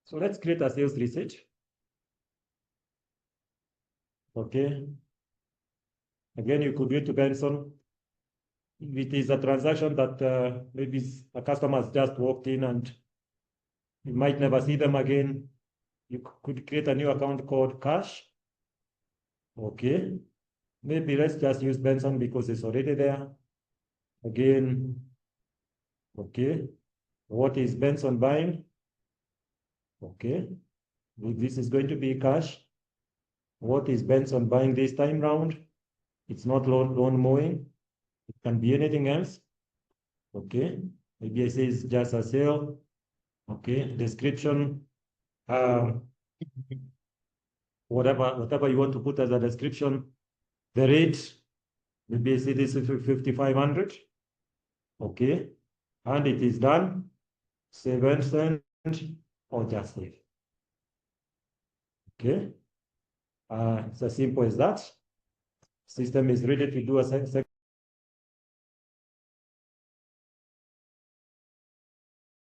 So let's create a sales receipt. Okay. Again, you could get to Benson. If it is a transaction that maybe a customer has just walked in and you might never see them again, you could create a new account called cash. Okay. Maybe let's just use Benson because it's already there. Again, okay. What is Benson buying? Okay. This is going to be cash. What is Benson buying this time round? It's not lawn mowing. It can be anything else. Okay. Maybe I say it's just a sale. Okay. Description. Whatever you want to put as a description. The rate. Maybe I say this is 5,500. Okay. And it is done. Save and send or just save. Okay. It's as simple as that. System is ready to do a second